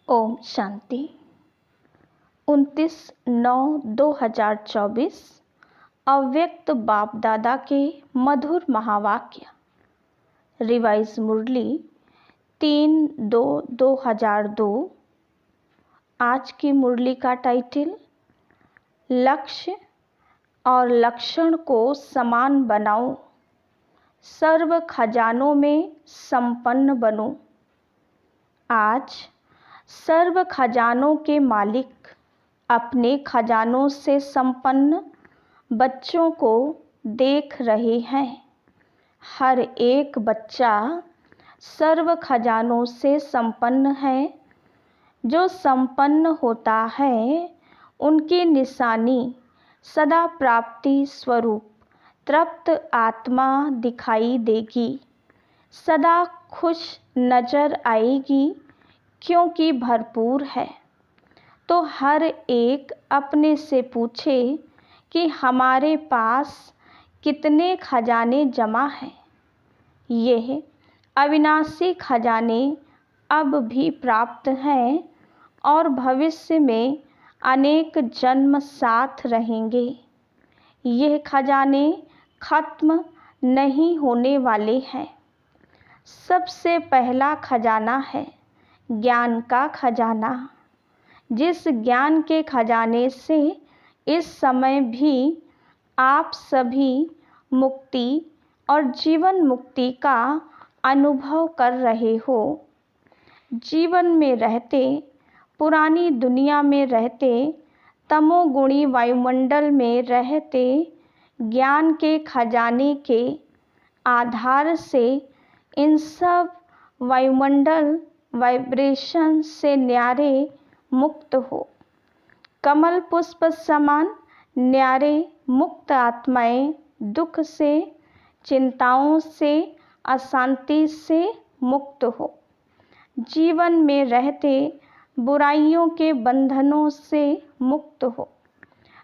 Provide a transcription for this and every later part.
ओम शांति। 29/9/2024 अव्यक्त बाप दादा के मधुर महावाक्य। रिवाइज मुरली 3/2/2002। आज की मुरली का टाइटल लक्ष्य और लक्षण को समान बनाओ। सर्व खजानों में संपन्न बनो। आज सर्व खजानों के मालिक अपने खजानों से संपन्न बच्चों को देख रहे हैं। हर एक बच्चा सर्व खजानों से संपन्न है। जो संपन्न होता है उनकी निशानी सदा प्राप्ति स्वरूप तृप्त आत्मा दिखाई देगी। सदा खुश नजर आएगी क्योंकि भरपूर है। तो हर एक अपने से पूछे कि हमारे पास कितने खजाने जमा हैं। यह अविनाशी खजाने अब भी प्राप्त हैं और भविष्य में अनेक जन्म साथ रहेंगे। यह खजाने खत्म नहीं होने वाले हैं। सबसे पहला खजाना है ज्ञान का खजाना। जिस ज्ञान के खजाने से इस समय भी आप सभी मुक्ति और जीवन मुक्ति का अनुभव कर रहे हो। जीवन में रहते, पुरानी दुनिया में रहते, तमोगुणी वायुमंडल में रहते, ज्ञान के खजाने के आधार से इन सब वायुमंडल वाइब्रेशन से न्यारे मुक्त हो। कमल पुष्प समान न्यारे मुक्त आत्माएं दुख से, चिंताओं से, अशांति से मुक्त हो। जीवन में रहते बुराइयों के बंधनों से मुक्त हो।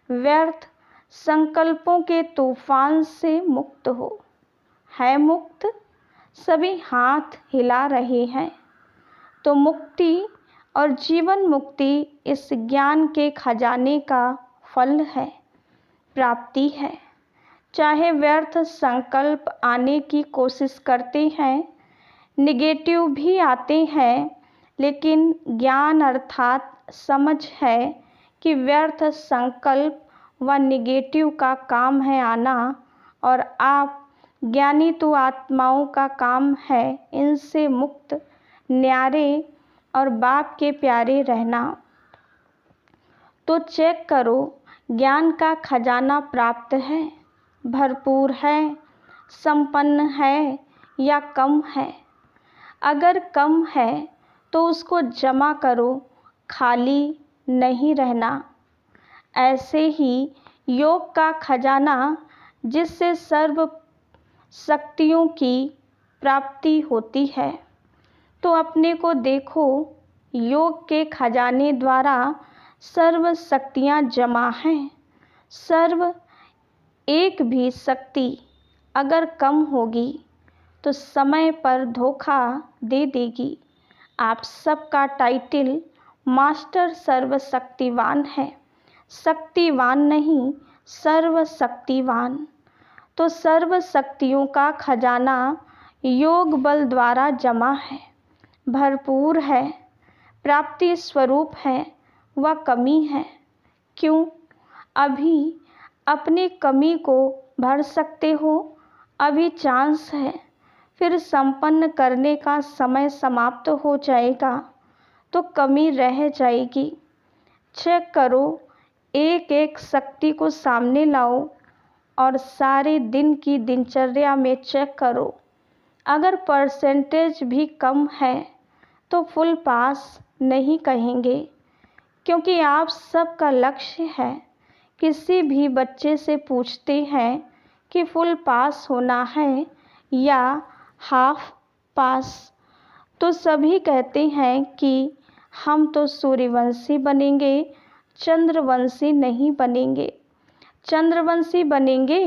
व्यर्थ संकल्पों के तूफान से मुक्त हो। है मुक्त? सभी हाथ हिला रहे हैं। तो मुक्ति और जीवन मुक्ति इस ज्ञान के खजाने का फल है, प्राप्ति है। चाहे व्यर्थ संकल्प आने की कोशिश करते हैं, निगेटिव भी आते हैं, लेकिन ज्ञान अर्थात समझ है कि व्यर्थ संकल्प व निगेटिव का काम है आना, और आप ज्ञानी तो आत्माओं का काम है इनसे मुक्त, न्यारे और बाप के प्यारे रहना। तो चेक करो ज्ञान का खजाना प्राप्त है, भरपूर है, संपन्न है या कम है। अगर कम है तो उसको जमा करो, खाली नहीं रहना। ऐसे ही योग का खजाना जिससे सर्व शक्तियों की प्राप्ति होती है। तो अपने को देखो, योग के खजाने द्वारा सर्व शक्तियाँ जमा हैं। सर्व एक भी शक्ति अगर कम होगी तो समय पर धोखा दे देगी। आप सबका टाइटल मास्टर सर्वशक्तिवान है, शक्तिवान नहीं, सर्वशक्तिवान। तो सर्व शक्तियों का खजाना योग बल द्वारा जमा है, भरपूर है, प्राप्ति स्वरूप है, वह कमी है। क्यों? अभी अपनी कमी को भर सकते हो, अभी चांस है। फिर संपन्न करने का समय समाप्त हो जाएगा तो कमी रह जाएगी। चेक करो, एक एक शक्ति को सामने लाओ और सारे दिन की दिनचर्या में चेक करो। अगर परसेंटेज भी कम है तो फुल पास नहीं कहेंगे, क्योंकि आप सबका लक्ष्य है। किसी भी बच्चे से पूछते हैं कि फुल पास होना है या हाफ पास, तो सभी कहते हैं कि हम तो सूर्यवंशी बनेंगे, चंद्रवंशी नहीं बनेंगे। चंद्रवंशी बनेंगे,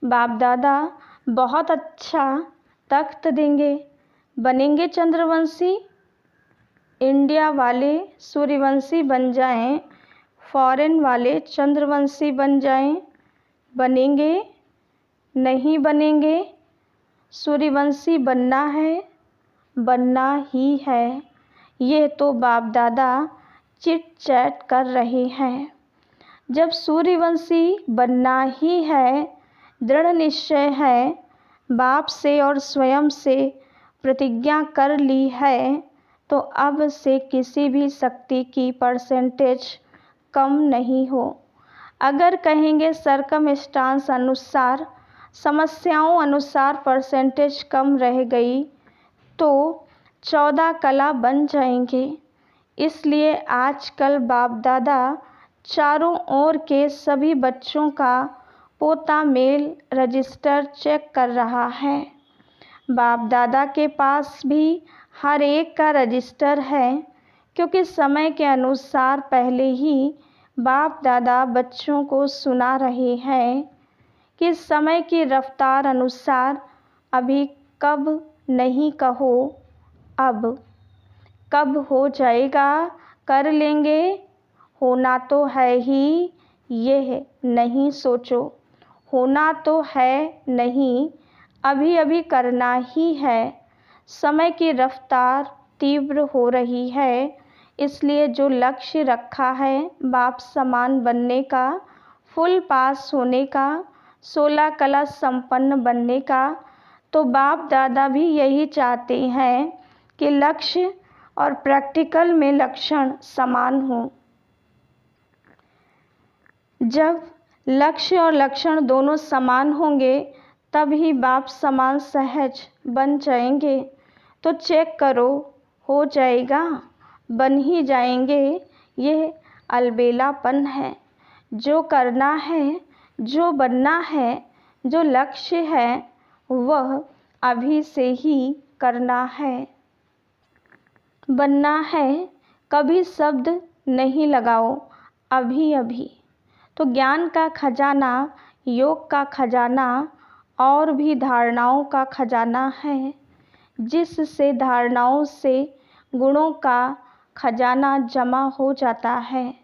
बाप दादा बहुत अच्छा तख्त देंगे, बनेंगे चंद्रवंशी। इंडिया वाले सूर्यवंशी बन जाएं, फॉरेन वाले चंद्रवंशी बन जाएं, बनेंगे? नहीं बनेंगे। सूर्यवंशी बनना है, बनना ही है। ये तो बाप दादा चिट चैट कर रहे हैं। जब सूर्यवंशी बनना ही है, दृढ़ निश्चय है, बाप से और स्वयं से प्रतिज्ञा कर ली है, तो अब से किसी भी शक्ति की परसेंटेज कम नहीं हो। अगर कहेंगे सरकमस्टांस अनुसार, समस्याओं अनुसार परसेंटेज कम रह गई तो 14 कला बन जाएंगे। इसलिए आजकल बाप दादा चारों ओर के सभी बच्चों का पोता मेल रजिस्टर चेक कर रहा है। बाप दादा के पास भी हर एक का रजिस्टर है, क्योंकि समय के अनुसार पहले ही बाप दादा बच्चों को सुना रहे हैं कि समय की रफ्तार अनुसार अभी कब नहीं कहो, अब कब हो जाएगा कर लेंगे, होना तो है ही यह नहीं सोचो, होना तो है नहीं अभी अभी करना ही है। समय की रफ्तार तीव्र हो रही है, इसलिए जो लक्ष्य रखा है बाप समान बनने का, फुल पास होने का, 16 कला संपन्न बनने का, तो बाप दादा भी यही चाहते हैं कि लक्ष्य और प्रैक्टिकल में लक्षण समान हो। जब लक्ष्य और लक्षण दोनों समान होंगे तब ही बाप समान सहज बन जाएंगे। तो चेक करो, हो जाएगा, बन ही जाएंगे। यह अलबेलापन है। जो करना है, जो बनना है, जो लक्ष्य है, वह अभी से ही करना है। बनना है, कभी शब्द नहीं लगाओ, अभी अभी। तो ज्ञान का खजाना, योग का खजाना और भी धारणाओं का खजाना है, जिससे धारणाओं से गुणों का खजाना जमा हो जाता है।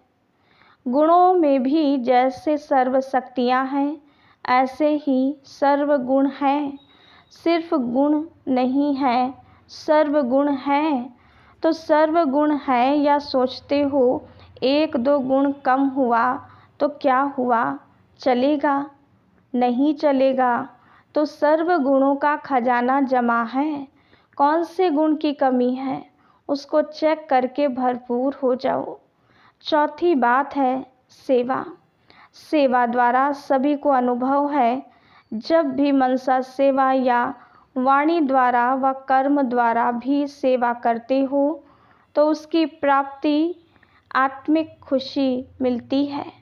गुणों में भी जैसे सर्व शक्तियाँ हैं, ऐसे ही सर्व गुण हैं। सिर्फ गुण नहीं है, सर्व गुण है। तो सर्व गुण है या सोचते हो एक दो गुण कम हुआ तो क्या हुआ, चलेगा? नहीं चलेगा। तो सर्व गुणों का खजाना जमा है। कौन से गुण की कमी है, उसको चेक करके भरपूर हो जाओ। चौथी बात है सेवा। सेवा द्वारा सभी को अनुभव है। जब भी मनसा सेवा या वाणी द्वारा व कर्म द्वारा भी सेवा करते हो तो उसकी प्राप्ति आत्मिक खुशी मिलती है।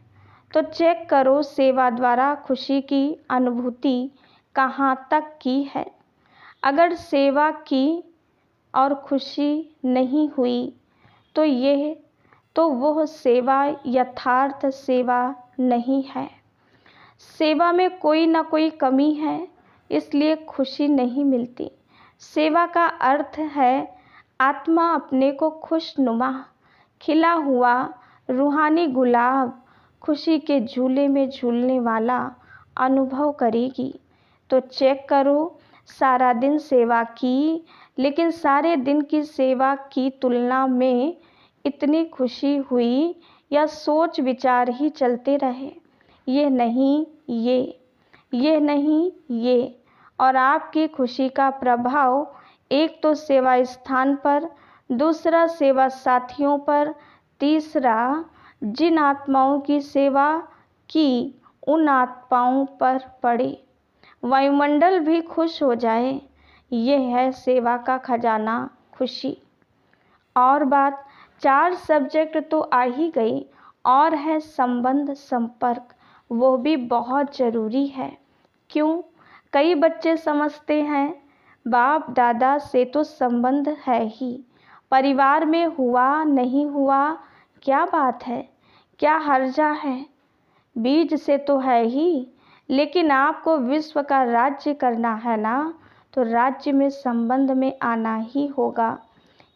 तो चेक करो सेवा द्वारा खुशी की अनुभूति कहाँ तक की है। अगर सेवा की और खुशी नहीं हुई तो वह सेवा यथार्थ सेवा नहीं है। सेवा में कोई ना कोई कमी है, इसलिए खुशी नहीं मिलती। सेवा का अर्थ है आत्मा अपने को खुशनुमा, खिला हुआ रूहानी गुलाब, खुशी के झूले में झूलने वाला अनुभव करेगी। तो चेक करो, सारा दिन सेवा की, लेकिन सारे दिन की सेवा की तुलना में इतनी खुशी हुई या सोच विचार ही चलते रहे, ये नहीं ये नहीं ये। और आपकी खुशी का प्रभाव एक तो सेवा स्थान पर, दूसरा सेवा साथियों पर, तीसरा जिन आत्माओं की सेवा की उन आत्माओं पर पड़े, वायुमंडल भी खुश हो जाए। यह है सेवा का खजाना, खुशी। और बात 4 सब्जेक्ट तो आ ही गई, और है संबंध संपर्क, वो भी बहुत ज़रूरी है। क्यों? कई बच्चे समझते हैं बाप दादा से तो संबंध है ही, परिवार में हुआ नहीं हुआ क्या बात है, क्या हर्जा है, बीज से तो है ही। लेकिन आपको विश्व का राज्य करना है ना, तो राज्य में संबंध में आना ही होगा।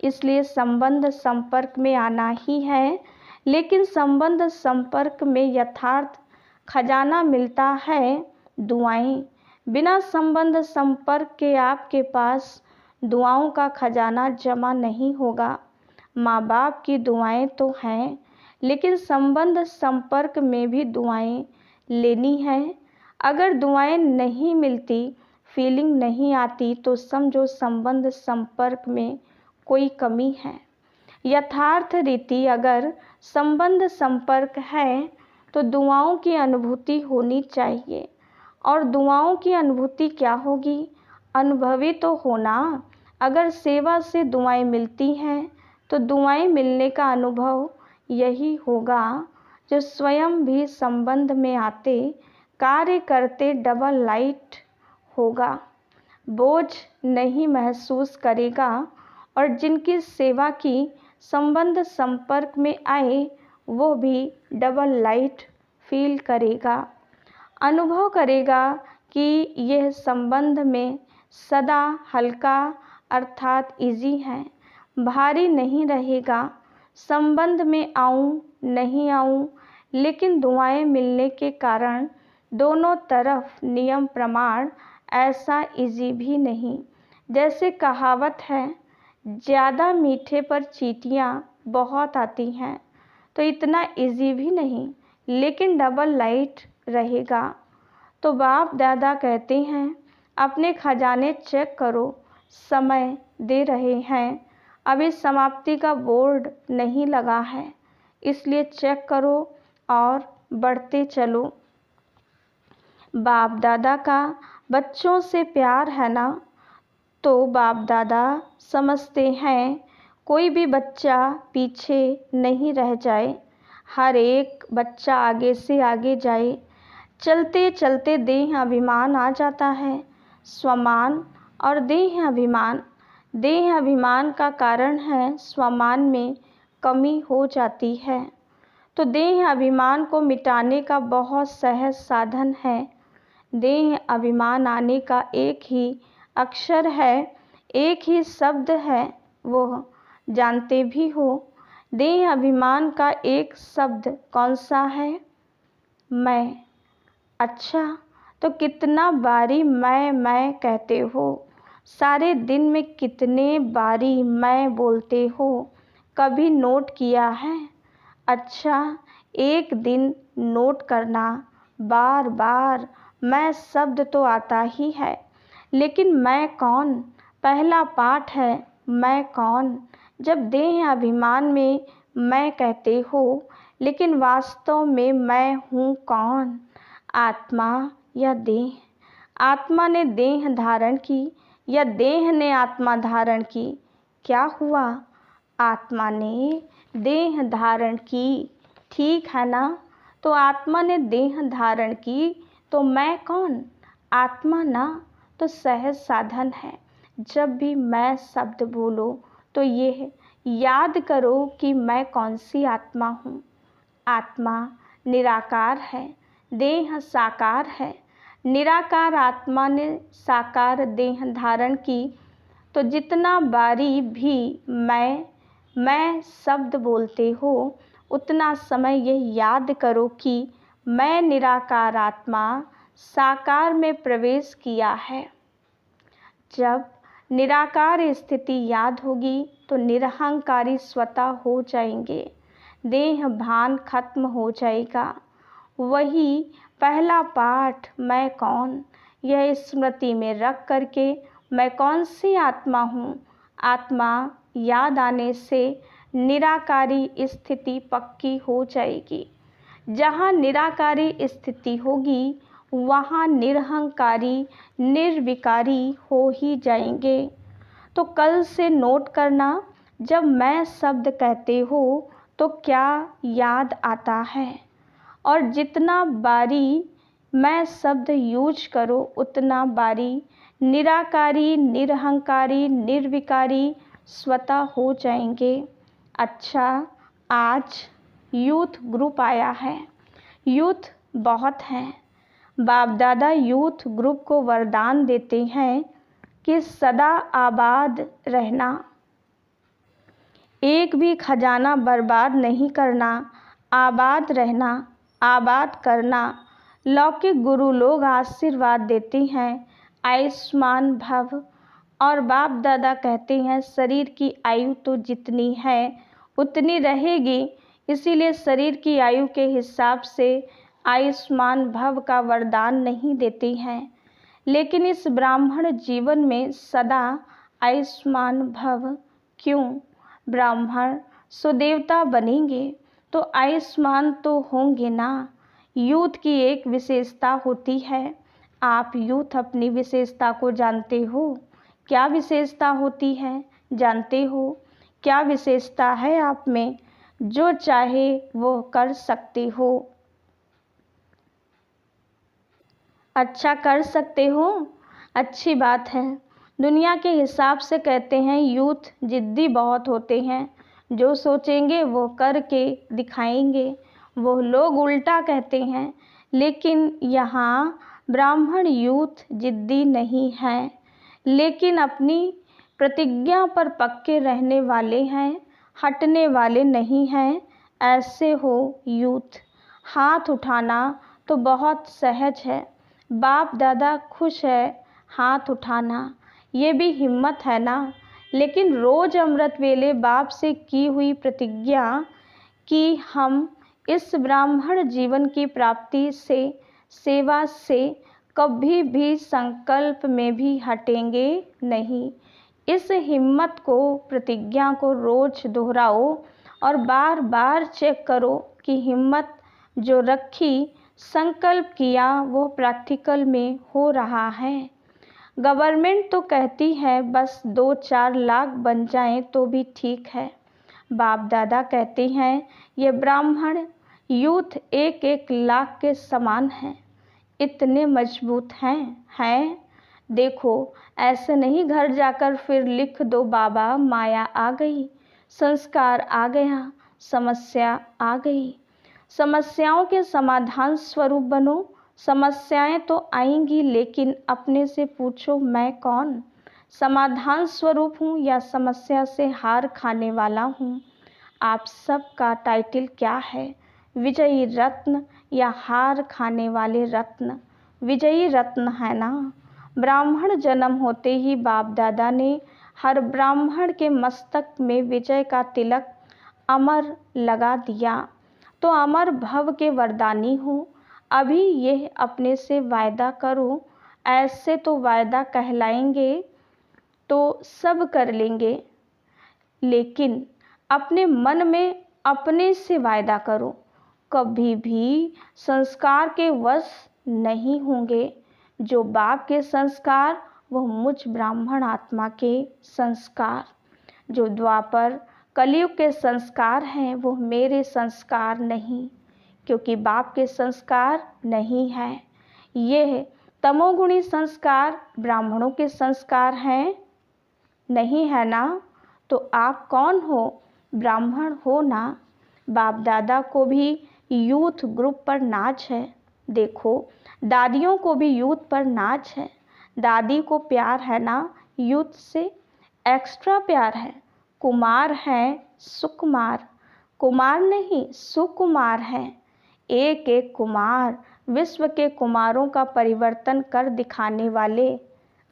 इसलिए संबंध संपर्क में आना ही है। लेकिन संबंध संपर्क में यथार्थ खजाना मिलता है दुआएं। बिना संबंध संपर्क के आपके पास दुआओं का खजाना जमा नहीं होगा। माँ बाप की दुआएं तो हैं, लेकिन संबंध संपर्क में भी दुआएं लेनी है। अगर दुआएं नहीं मिलती, फीलिंग नहीं आती, तो समझो संबंध संपर्क में कोई कमी है। यथार्थ रीति अगर संबंध संपर्क है तो दुआओं की अनुभूति होनी चाहिए। और दुआओं की अनुभूति क्या होगी? अनुभवी तो होना। अगर सेवा से दुआएं मिलती हैं तो दुआएं मिलने का अनुभव यही होगा जो स्वयं भी संबंध में आते कार्य करते डबल लाइट होगा, बोझ नहीं महसूस करेगा। और जिनकी सेवा की संबंध संपर्क में आए वो भी डबल लाइट फील करेगा, अनुभव करेगा कि यह संबंध में सदा हल्का अर्थात इजी है, भारी नहीं रहेगा। संबंध में आऊँ नहीं आऊँ, लेकिन दुआएं मिलने के कारण दोनों तरफ नियम प्रमाण ऐसा इजी भी नहीं। जैसे कहावत है, ज़्यादा मीठे पर चींटियाँ बहुत आती हैं, तो इतना इजी भी नहीं, लेकिन डबल लाइट रहेगा। तो बाप दादा कहते हैं अपने खजाने चेक करो, समय दे रहे हैं, अभी समाप्ति का बोर्ड नहीं लगा है, इसलिए चेक करो और बढ़ते चलो। बाप दादा का बच्चों से प्यार है ना, तो बाप दादा समझते हैं कोई भी बच्चा पीछे नहीं रह जाए, हर एक बच्चा आगे से आगे जाए। चलते चलते देह अभिमान आ जाता है, स्वमान और देह अभिमान। देह अभिमान का कारण है स्वमान में कमी हो जाती है। तो देह अभिमान को मिटाने का बहुत सहज साधन है। देह अभिमान आने का एक ही अक्षर है, एक ही शब्द है, वो जानते भी हो। देह अभिमान का एक शब्द कौन सा है? मैं। अच्छा, तो कितना बारी मैं कहते हो? सारे दिन में कितने बारी मैं बोलते हो? कभी नोट किया है? अच्छा, एक दिन नोट करना, बार बार मैं शब्द तो आता ही है, लेकिन मैं कौन? पहला पाठ है मैं कौन। जब देह अभिमान में मैं कहते हो, लेकिन वास्तव में मैं हूँ कौन? आत्मा या देह? आत्मा ने देह धारण की या देह ने आत्मा धारण की? क्या हुआ? आत्मा ने देह धारण की, ठीक है ना? तो आत्मा ने देह धारण की, तो मैं कौन? आत्मा ना। तो सहज साधन है, जब भी मैं शब्द बोलो तो ये याद करो कि मैं कौन सी आत्मा हूँ। आत्मा निराकार है, देह साकार है। निराकार आत्मा ने साकार देह धारण की, तो जितना बारी भी मैं शब्द बोलते हो, उतना समय यह याद करो कि मैं निराकार आत्मा साकार में प्रवेश किया है। जब निराकार स्थिति याद होगी तो निरहंकारी स्वतः हो जाएंगे, देह भान खत्म हो जाएगा। वही पहला पाठ मैं कौन, यह स्मृति में रख करके मैं कौन सी आत्मा हूँ, आत्मा याद आने से निराकारी स्थिति पक्की हो जाएगी। जहाँ निराकारी स्थिति होगी वहाँ निरहंकारी निर्विकारी हो ही जाएंगे। तो कल से नोट करना, जब मैं शब्द कहते हो तो क्या याद आता है, और जितना बारी मैं शब्द यूज करो उतना बारी निराकारी निरहंकारी निर्विकारी स्वतः हो जाएंगे। अच्छा, आज यूथ ग्रुप आया है, यूथ बहुत हैं। बाप दादा यूथ ग्रुप को वरदान देते हैं कि सदा आबाद रहना, एक भी खजाना बर्बाद नहीं करना, आबाद रहना, आबाद करना। लौकिक गुरु लोग आशीर्वाद देते हैं आयुष्मान भव, और बाप दादा कहते हैं शरीर की आयु तो जितनी है उतनी रहेगी, इसीलिए शरीर की आयु के हिसाब से आयुष्मान भव का वरदान नहीं देती हैं, लेकिन इस ब्राह्मण जीवन में सदा आयुष्मान भव। क्यों? ब्राह्मण सुदेवता बनेंगे तो आयुष्मान तो होंगे ना। यूथ की एक विशेषता होती है। आप यूथ अपनी विशेषता को जानते हो? क्या विशेषता होती है जानते हो? क्या विशेषता है आप में? जो चाहे वो कर सकते हो, अच्छा कर सकते हो, अच्छी बात है। दुनिया के हिसाब से कहते हैं यूथ जिद्दी बहुत होते हैं, जो सोचेंगे वो करके दिखाएंगे। वो लोग उल्टा कहते हैं, लेकिन यहाँ ब्राह्मण यूथ जिद्दी नहीं है, लेकिन अपनी प्रतिज्ञा पर पक्के रहने वाले हैं, हटने वाले नहीं हैं। ऐसे हो यूथ। हाथ उठाना तो बहुत सहज है। बाप दादा खुश है, हाथ उठाना ये भी हिम्मत है ना। लेकिन रोज अमृत वेले बाप से की हुई प्रतिज्ञा कि हम इस ब्राह्मण जीवन की प्राप्ति से, सेवा से कभी भी संकल्प में भी हटेंगे नहीं। इस हिम्मत को, प्रतिज्ञा को रोज दोहराओ और बार बार चेक करो कि हिम्मत जो रखी, संकल्प किया, वो प्रैक्टिकल में हो रहा है। गवर्नमेंट तो कहती है बस 2-4 लाख बन जाएं तो भी ठीक है। बाप दादा कहते हैं ये ब्राह्मण यूथ 1-1 लाख के समान हैं, इतने मजबूत हैं। देखो, ऐसे नहीं घर जाकर फिर लिख दो बाबा माया आ गई, संस्कार आ गया, समस्या आ गई। समस्याओं के समाधान स्वरूप बनो। समस्याएं तो आएंगी, लेकिन अपने से पूछो मैं कौन? समाधान स्वरूप हूँ या समस्या से हार खाने वाला हूँ? आप सबका टाइटल क्या है? विजयी रत्न या हार खाने वाले रत्न? विजयी रत्न है ना। ब्राह्मण जन्म होते ही बाप दादा ने हर ब्राह्मण के मस्तक में विजय का तिलक अमर लगा दिया। तो अमर भव के वरदानी हूँ। अभी यह अपने से वायदा करो। ऐसे तो वायदा कहलाएंगे तो सब कर लेंगे, लेकिन अपने मन में अपने से वायदा करो, कभी भी संस्कार के वश नहीं होंगे। जो बाप के संस्कार, वह मुझ ब्राह्मण आत्मा के संस्कार। जो द्वापर कलयुग के संस्कार हैं, वो मेरे संस्कार नहीं, क्योंकि बाप के संस्कार नहीं है। यह तमोगुणी संस्कार ब्राह्मणों के संस्कार हैं, नहीं है ना। तो आप कौन हो? ब्राह्मण हो ना। बाप दादा को भी यूथ ग्रुप पर नाच है। देखो, दादियों को भी यूथ पर नाच है। दादी को प्यार है ना, यूथ से एक्स्ट्रा प्यार है। कुमार हैं, सुकुमार, कुमार नहीं सुकुमार हैं। एक एक कुमार विश्व के कुमारों का परिवर्तन कर दिखाने वाले।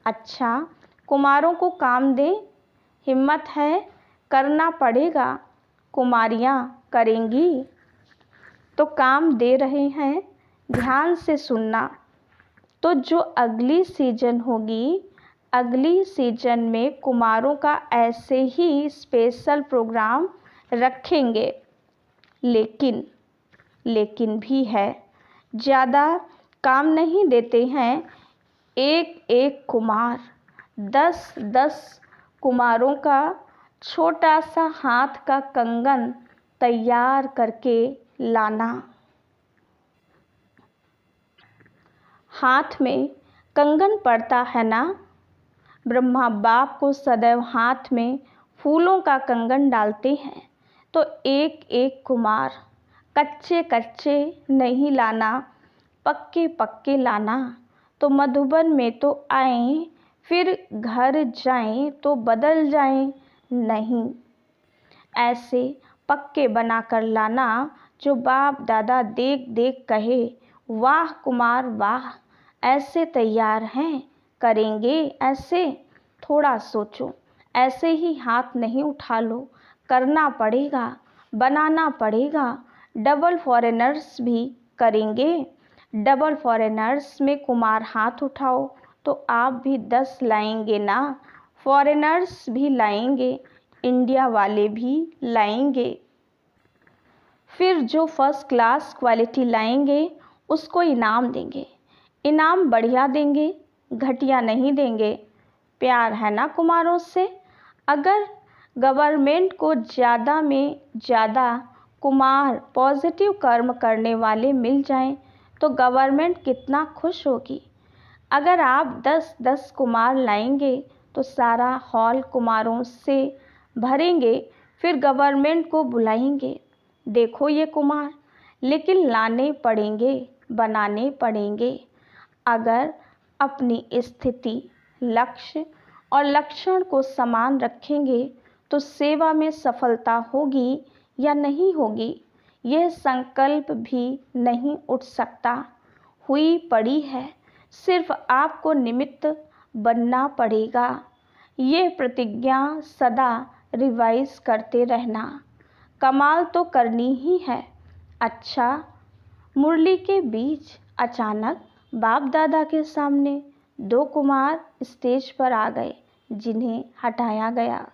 अच्छा, कुमारों को काम दें, हिम्मत है, करना पड़ेगा। कुमारियाँ करेंगी तो काम दे रहे हैं, ध्यान से सुनना। तो जो अगली सीजन होगी, अगली सीजन में कुमारों का ऐसे ही स्पेशल प्रोग्राम रखेंगे। लेकिन भी है, ज़्यादा काम नहीं देते हैं। एक एक कुमार 10-10 कुमारों का छोटा सा हाथ का कंगन तैयार करके लाना। हाथ में कंगन पड़ता है ना। ब्रह्मा बाप को सदैव हाथ में फूलों का कंगन डालते हैं। तो एक एक कुमार कच्चे कच्चे नहीं लाना, पक्के पक्के लाना। तो मधुबन में तो आएं, फिर घर जाएं तो बदल जाएं नहीं। ऐसे पक्के बनाकर लाना जो बाप दादा देख देख कहे वाह कुमार वाह, ऐसे तैयार हैं, करेंगे ऐसे। थोड़ा सोचो, ऐसे ही हाथ नहीं उठा लो, करना पड़ेगा। बनाना पड़ेगा। डबल फॉरेनर्स भी करेंगे। डबल फॉरेनर्स में कुमार हाथ उठाओ तो आप भी 10 लाएंगे ना। फॉरेनर्स भी लाएंगे, इंडिया वाले भी लाएंगे। फिर जो फर्स्ट क्लास क्वालिटी लाएंगे उसको इनाम देंगे। इनाम बढ़िया देंगे, घटिया नहीं देंगे। प्यार है ना कुमारों से। अगर गवर्नमेंट को ज़्यादा में ज़्यादा कुमार पॉजिटिव कर्म करने वाले मिल जाएं तो गवर्नमेंट कितना खुश होगी। अगर आप 10-10 कुमार लाएंगे तो सारा हॉल कुमारों से भरेंगे। फिर गवर्नमेंट को बुलाएंगे, देखो ये कुमार, लेकिन लाने पड़ेंगे, बनाने पड़ेंगे। अगर अपनी स्थिति, लक्ष्य और लक्षण को समान रखेंगे तो सेवा में सफलता होगी या नहीं होगी, यह संकल्प भी नहीं उठ सकता। हुई पड़ी है, सिर्फ आपको निमित्त बनना पड़ेगा। ये प्रतिज्ञा सदा रिवाइज करते रहना। कमाल तो करनी ही है। अच्छा, मुरली के बीच अचानक बाप दादा के सामने 2 कुमार स्टेज पर आ गए जिन्हें हटाया गया।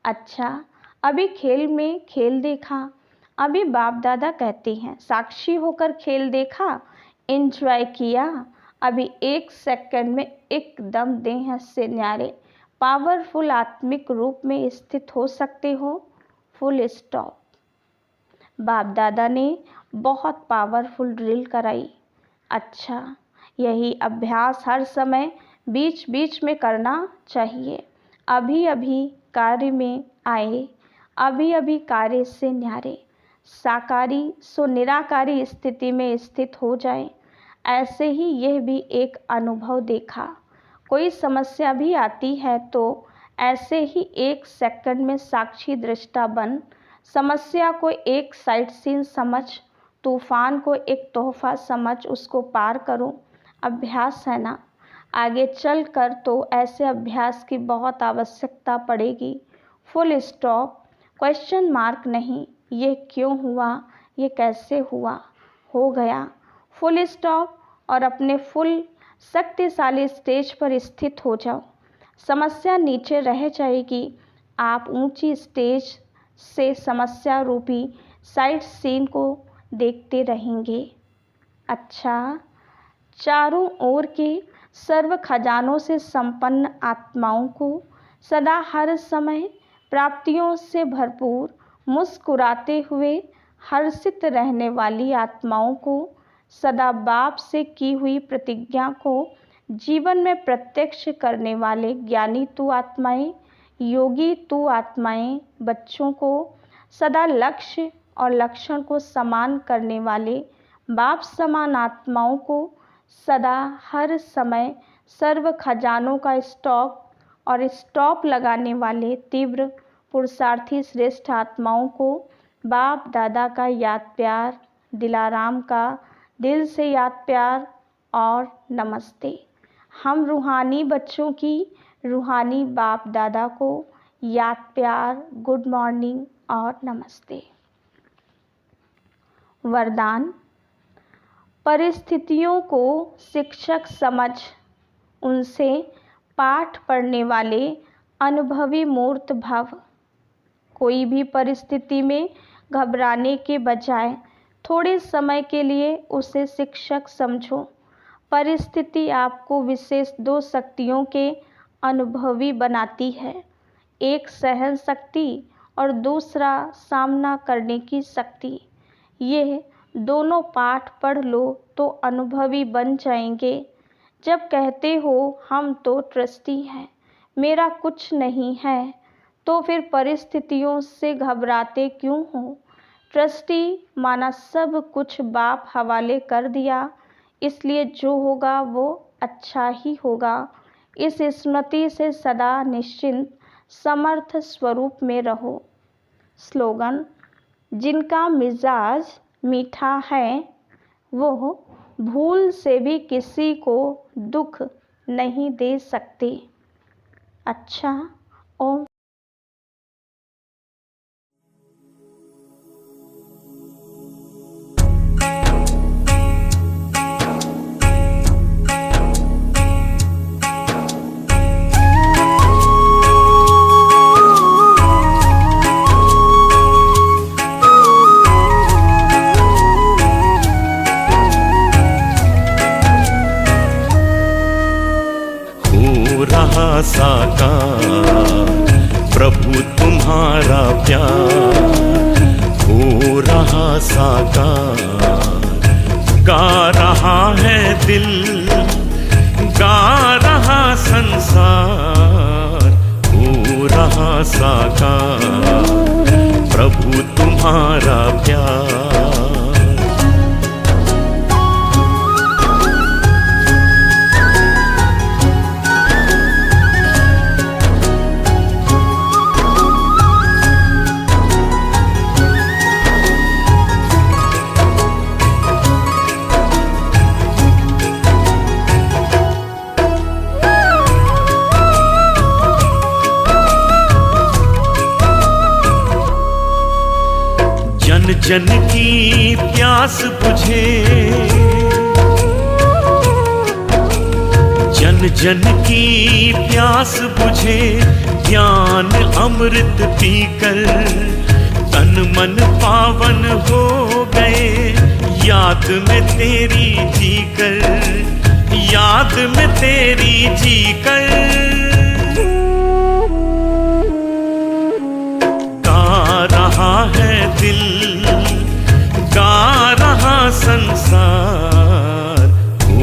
अच्छा, अभी खेल में खेल देखा। अभी बाप दादा कहते हैं साक्षी होकर खेल देखा, एंजॉय किया। अभी 1 सेकंड में एकदम देह से न्यारे पावरफुल आत्मिक रूप में स्थित हो सकते हो। Full stop. बाप दादा ने बहुत पावरफुल ड्रिल कराई। अच्छा, यही अभ्यास हर समय बीच बीच में करना चाहिए। अभी अभी कार्य में आए, अभी अभी कार्य से न्यारे साकारी सो निराकारी स्थिति में स्थित हो जाए। ऐसे ही यह भी एक अनुभव देखा। कोई समस्या भी आती है तो ऐसे ही 1 सेकंड में साक्षी दृष्टा बन समस्या को एक साइट सीन समझ, तूफान को एक तोहफा समझ उसको पार करो। अभ्यास है ना। आगे चल कर तो ऐसे अभ्यास की बहुत आवश्यकता पड़ेगी। Full stop. क्वेश्चन मार्क नहीं। ये क्यों हुआ, ये कैसे हुआ, हो गया। Full stop. और अपने फुल शक्तिशाली स्टेज पर स्थित हो जाओ। समस्या नीचे रह जाएगी। आप ऊंची स्टेज से समस्या रूपी साइट सीन को देखते रहेंगे। अच्छा, चारों ओर के सर्व खजानों से संपन्न आत्माओं को सदा हर समय प्राप्तियों से भरपूर मुस्कुराते हुए हर्षित रहने वाली आत्माओं को सदा बाप से की हुई प्रतिज्ञा को जीवन में प्रत्यक्ष करने वाले ज्ञानी तू आत्माएं, योगी तू आत्माएं, बच्चों को सदा लक्ष्य और लक्षण को समान करने वाले बाप समान आत्माओं को सदा हर समय सर्व खजानों का स्टॉक और स्टॉप लगाने वाले तीव्र पुरुषार्थी श्रेष्ठ आत्माओं को बाप दादा का याद प्यार, दिलाराम का दिल से याद प्यार और नमस्ते। हम रूहानी बच्चों की रूहानी बाप दादा को याद प्यार, गुड मॉर्निंग और नमस्ते। वरदान। परिस्थितियों को शिक्षक समझ उनसे पाठ पढ़ने वाले अनुभवी मूर्त भव। कोई भी परिस्थिति में घबराने के बजाय थोड़े समय के लिए उसे शिक्षक समझो। परिस्थिति आपको विशेष 2 शक्तियों के अनुभवी बनाती है, एक सहन शक्ति और दूसरा सामना करने की शक्ति। ये दोनों पाठ पढ़ लो तो अनुभवी बन जाएंगे। जब कहते हो हम तो ट्रस्टी हैं, मेरा कुछ नहीं है, तो फिर परिस्थितियों से घबराते क्यों हो। ट्रस्टी माना सब कुछ बाप हवाले कर दिया, इसलिए जो होगा वो अच्छा ही होगा। इस स्मृति से सदा निश्चिंत समर्थ स्वरूप में रहो। स्लोगन। जिनका मिजाज मीठा है वो भूल से भी किसी को दुख नहीं दे सकते। अच्छा, ओम साकार, प्रभु तुम्हारा प्यार हो रहा साकार। गा रहा है दिल, गा रहा संसार, हो रहा साकार, प्रभु तुम्हारा प्यार। जन जन की प्यास बुझे, जन जन की प्यास बुझे, ज्ञान अमृत पीकर तन मन पावन हो गए। याद में तेरी जीकर, याद में तेरी जीकर, गा रहा है दिल, गा रहा संसार, हो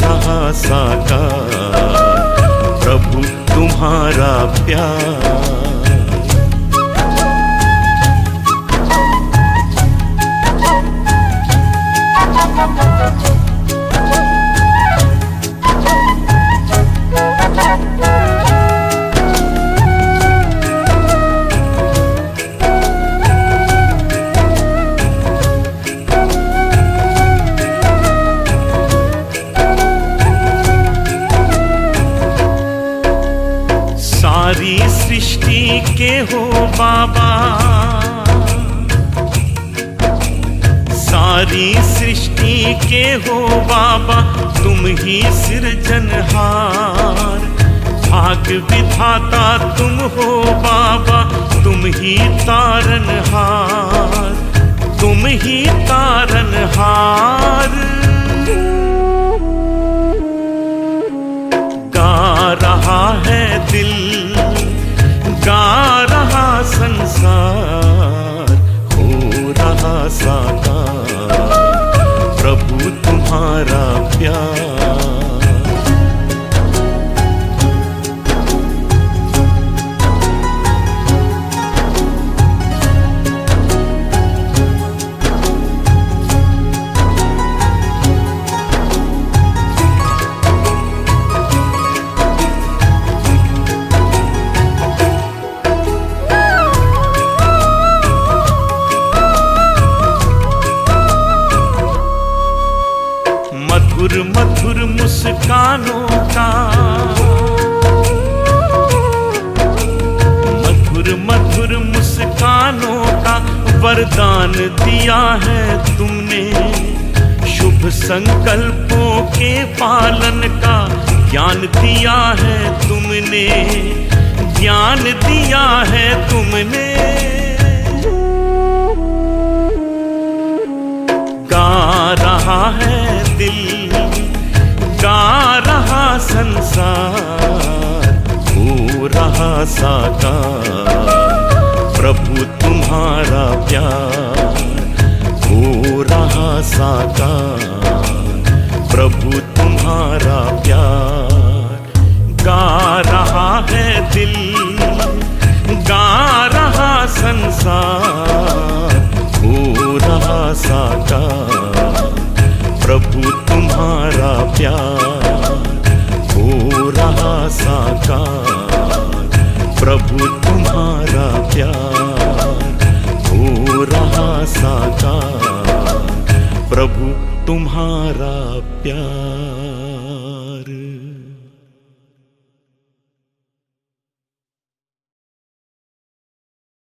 रहा साकार, प्रभु तुम्हारा प्यार। सारी सृष्टि के हो बाबा, सारी सृष्टि के हो बाबा, तुम ही सृजनहार। भाग विधाता तुम हो बाबा, तुम ही तारनहार, तुम ही तारनहार। गा रहा है दिल, गा रहा संसार, हो रहा साकार, प्रभु तुम्हारा प्यार। मधुर मधुर मुस्कानों का, मधुर मधुर मुस्कानों का वरदान दिया है तुमने। शुभ संकल्पों के पालन का ज्ञान दिया है तुमने, ज्ञान दिया है तुमने। गा रहा है दिल, गा रहा संसार, हो रहा साकार, प्रभु तुम्हारा प्यार, हो रहा साकार, प्रभु तुम्हारा प्यार। गा रहा है दिल, गा रहा संसार, हो रहा साकार, प्रभु तुम्हारा प्यार, हो रहा साकार, प्रभु तुम्हारा प्यार, हो रहा साकार, प्रभु तुम्हारा प्यार।